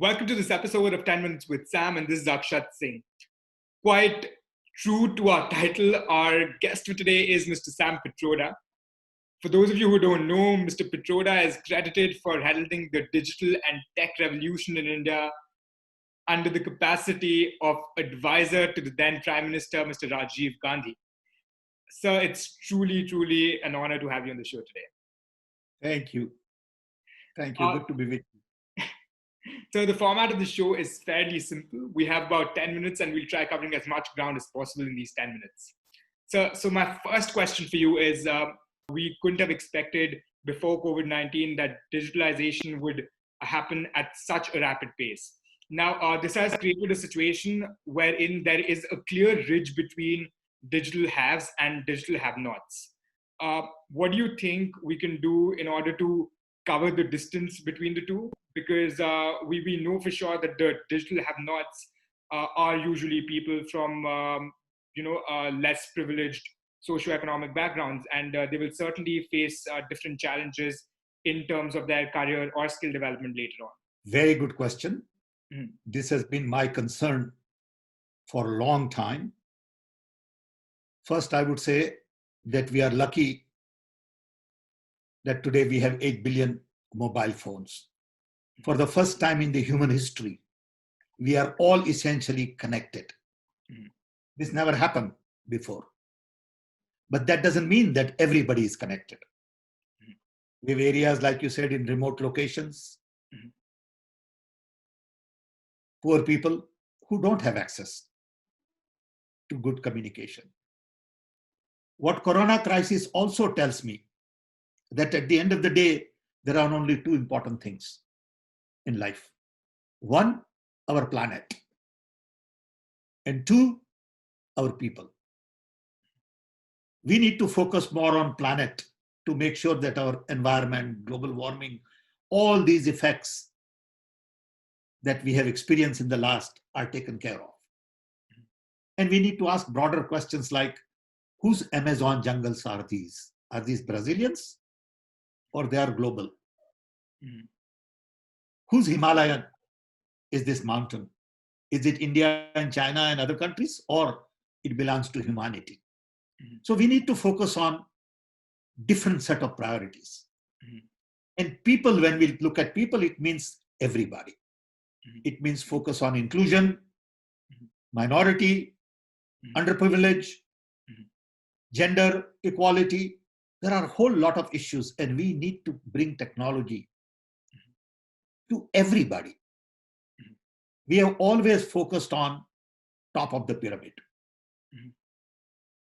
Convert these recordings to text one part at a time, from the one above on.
Welcome to this episode of 10 Minutes with Sam, and this is Akshat Singh. Quite true to our title, our guest for today is Mr. Sam Pitroda. For those of you who don't know, Mr. Pitroda is credited for heralding the digital and tech revolution in India under the capacity of advisor to the then Prime Minister, Mr. Rajiv Gandhi. Sir, it's truly an honor to have you on the show today. Thank you. Thank you. Good to be with you. So the format of the show is fairly simple. We have about 10 minutes and we'll try covering as much ground as possible in these 10 minutes. So my first question for you is, we couldn't have expected before COVID-19 that digitalization would happen at such a rapid pace. Now, this has created a situation wherein there is a clear ridge between digital haves and digital have-nots. What do you think we can do in order to cover the distance between the two? Because we know for sure that the digital have-nots are usually people from less privileged socioeconomic backgrounds, and they will certainly face different challenges in terms of their career or skill development later on. Very good question. Mm-hmm. This has been my concern for a long time. First, I would say that we are lucky that today we have 8 billion mobile phones. For the first time in the human history, we are all essentially connected. Mm-hmm. This never happened before. But that doesn't mean that everybody is connected. Mm-hmm. We have areas, like you said, in remote locations, mm-hmm. poor people who don't have access to good communication. What Corona crisis also tells me that at the end of the day, there are only two important things in life. One, our planet. And two, our people. We need to focus more on planet to make sure that our environment, global warming, all these effects that we have experienced in the last are taken care of. And we need to ask broader questions like, whose Amazon jungles are these? Are these Brazilians or they are global? Mm-hmm. Whose Himalayan is this mountain? Is it India and China and other countries, or it belongs to humanity? Mm-hmm. So we need to focus on different set of priorities. Mm-hmm. And people, when we look at people, it means everybody. Mm-hmm. It means focus on inclusion, mm-hmm. minority, mm-hmm. underprivileged, mm-hmm. gender equality. There are a whole lot of issues, and we need to bring technology to everybody. Mm-hmm. We have always focused on top of the pyramid. Mm-hmm.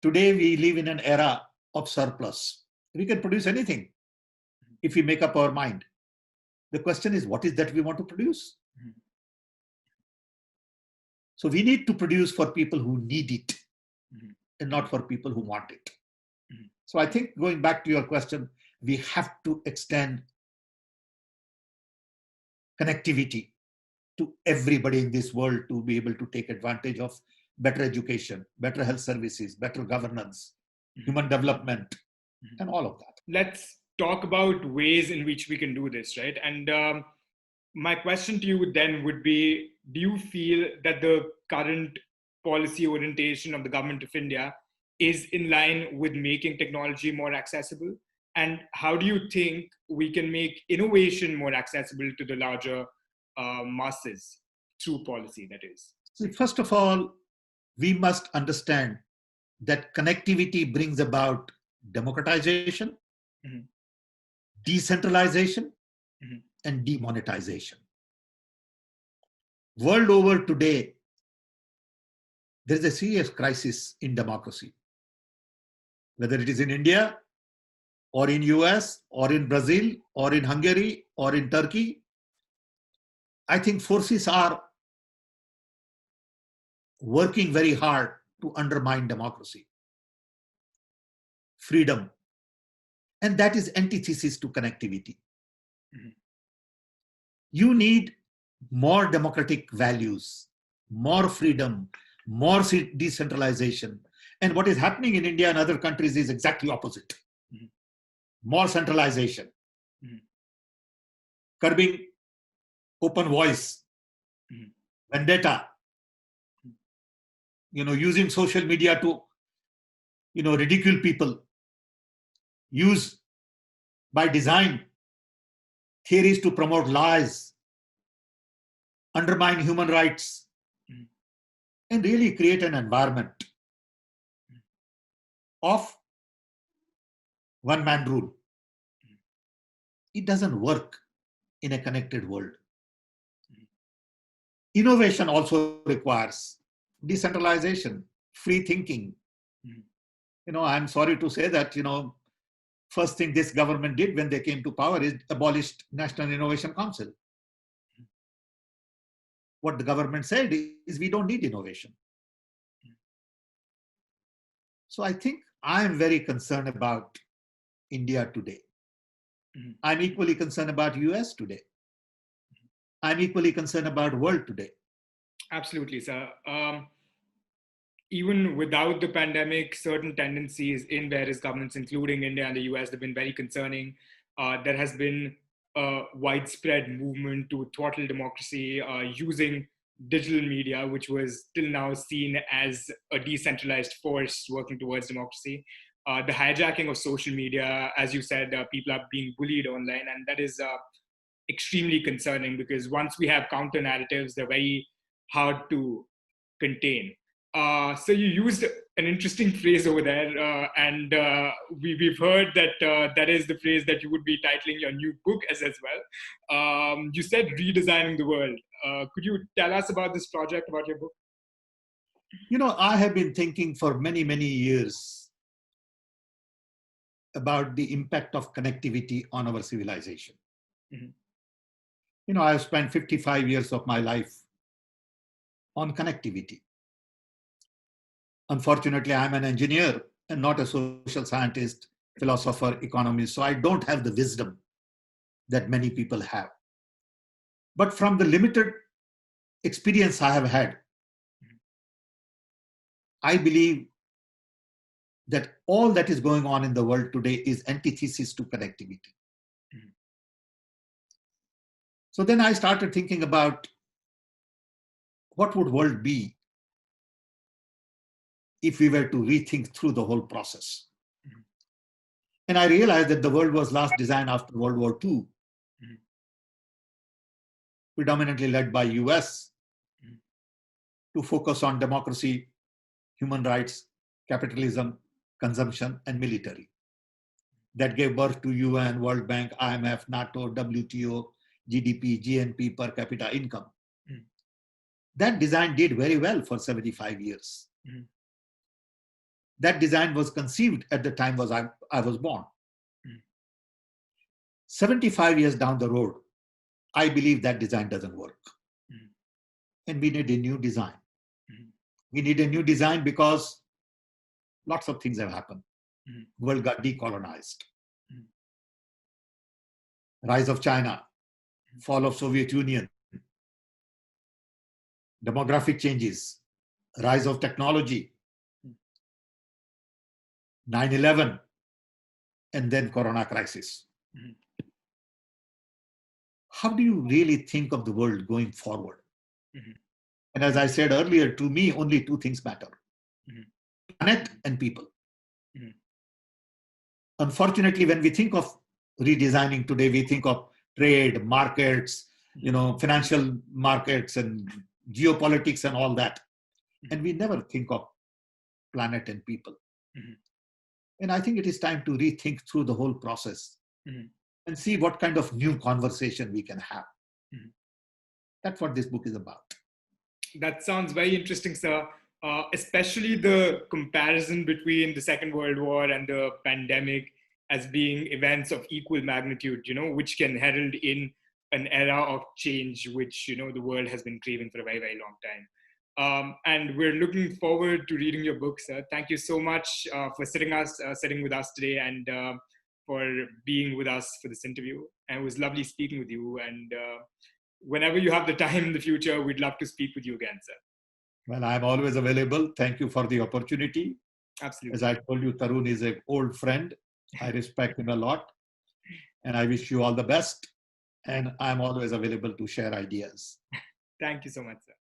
Today, we live in an era of surplus. We can produce anything mm-hmm. if we make up our mind. The question is, what is that we want to produce? Mm-hmm. So we need to produce for people who need it mm-hmm. and not for people who want it. Mm-hmm. So I think, going back to your question, we have to extend connectivity to everybody in this world to be able to take advantage of better education, better health services, better governance, mm-hmm. human development, mm-hmm. and all of that. Let's talk about ways in which we can do this, right? And my question to you then would be, do you feel that the current policy orientation of the government of India is in line with making technology more accessible? And how do you think we can make innovation more accessible to the larger masses through policy, that is? See, first of all, we must understand that connectivity brings about democratization, mm-hmm. decentralization, mm-hmm. and demonetization. World over today, there is a serious crisis in democracy. Whether it is in India, or in US, or in Brazil, or in Hungary, or in Turkey, I think forces are working very hard to undermine democracy, freedom, and that is antithesis to connectivity. Mm-hmm. You need more democratic values, more freedom, more decentralization. And what is happening in India and other countries is exactly opposite. Mm-hmm. More centralization, mm-hmm. curbing open voice, Mhm. vendetta, using social media to, ridicule people, use by design theories to promote lies, undermine human rights, Mhm. and really create an environment of one man rule. It doesn't work in a connected world. Innovation also requires decentralization, free thinking. Mhm. I'm sorry to say that, first thing this government did when they came to power is abolished National Innovation Council. What the government said is we don't need innovation. So I think I'm very concerned about India today. Mhm. I'm equally concerned about US today. I'm equally concerned about world today. Absolutely, sir. Even without the pandemic, certain tendencies in various governments, including India and the US, have been very concerning. There has been a widespread movement to throttle democracy using digital media, which was till now seen as a decentralized force working towards democracy. The hijacking of social media, as you said, people are being bullied online, and that is extremely concerning because once we have counter narratives, they're very hard to contain. So you used an interesting phrase over there, and we've heard that that is the phrase that you would be titling your new book as well. You said redesigning the world. Could you tell us about this project, about your book? I have been thinking for many, many years about the impact of connectivity on our civilization. Mhm. I've spent 55 years of my life on connectivity. Unfortunately, I'm an engineer and not a social scientist, philosopher, economist, so I don't have the wisdom that many people have. But from the limited experience I have had, I believe that all that is going on in the world today is antithesis to connectivity. Mhm. So then I started thinking about what would world be if we were to rethink through the whole process. Mhm. And I realized that the world was last designed after World War II, Mhm. predominantly led by US, Mhm. to focus on democracy, human rights, capitalism, consumption, and military. That gave birth to UN, World Bank, IMF, NATO, WTO, GDP, GNP, per capita income. Mhm. That design did very well for 75 years. Mhm. That design was conceived at the time I was born. Mhm. 75 years down the road, I believe that design doesn't work. Mhm. And we need a new design. Mhm. We need a new design because lots of things have happened. Mhm. World got decolonized. Mhm. Rise of China, fall of Soviet Union, demographic changes, rise of technology, 9/11, and then Corona crisis. Mhm. How do you really think of the world going forward? Mhm. And as I said earlier, to me, only two things matter: Mhm. planet and people. Mhm. Unfortunately, when we think of redesigning today, we think of trade, markets, financial markets and geopolitics and all that. And we never think of planet and people. Mhm. And I think it is time to rethink through the whole process Mhm. and see what kind of new conversation we can have. Mhm. That's what this book is about. That sounds very interesting, sir. Especially the comparison between the Second World War and the pandemic as being events of equal magnitude, which can herald in an era of change, which, the world has been craving for a very, very long time. And we're looking forward to reading your book, sir. Thank you so much for sitting with us today and for being with us for this interview. And it was lovely speaking with you. And whenever you have the time in the future, we'd love to speak with you again, sir. Well, I'm always available. Thank you for the opportunity. As Absolutely. I told you, Tarun is an old friend. I respect him a lot. And I wish you all the best. And I'm always available to share ideas. Thank you so much, sir.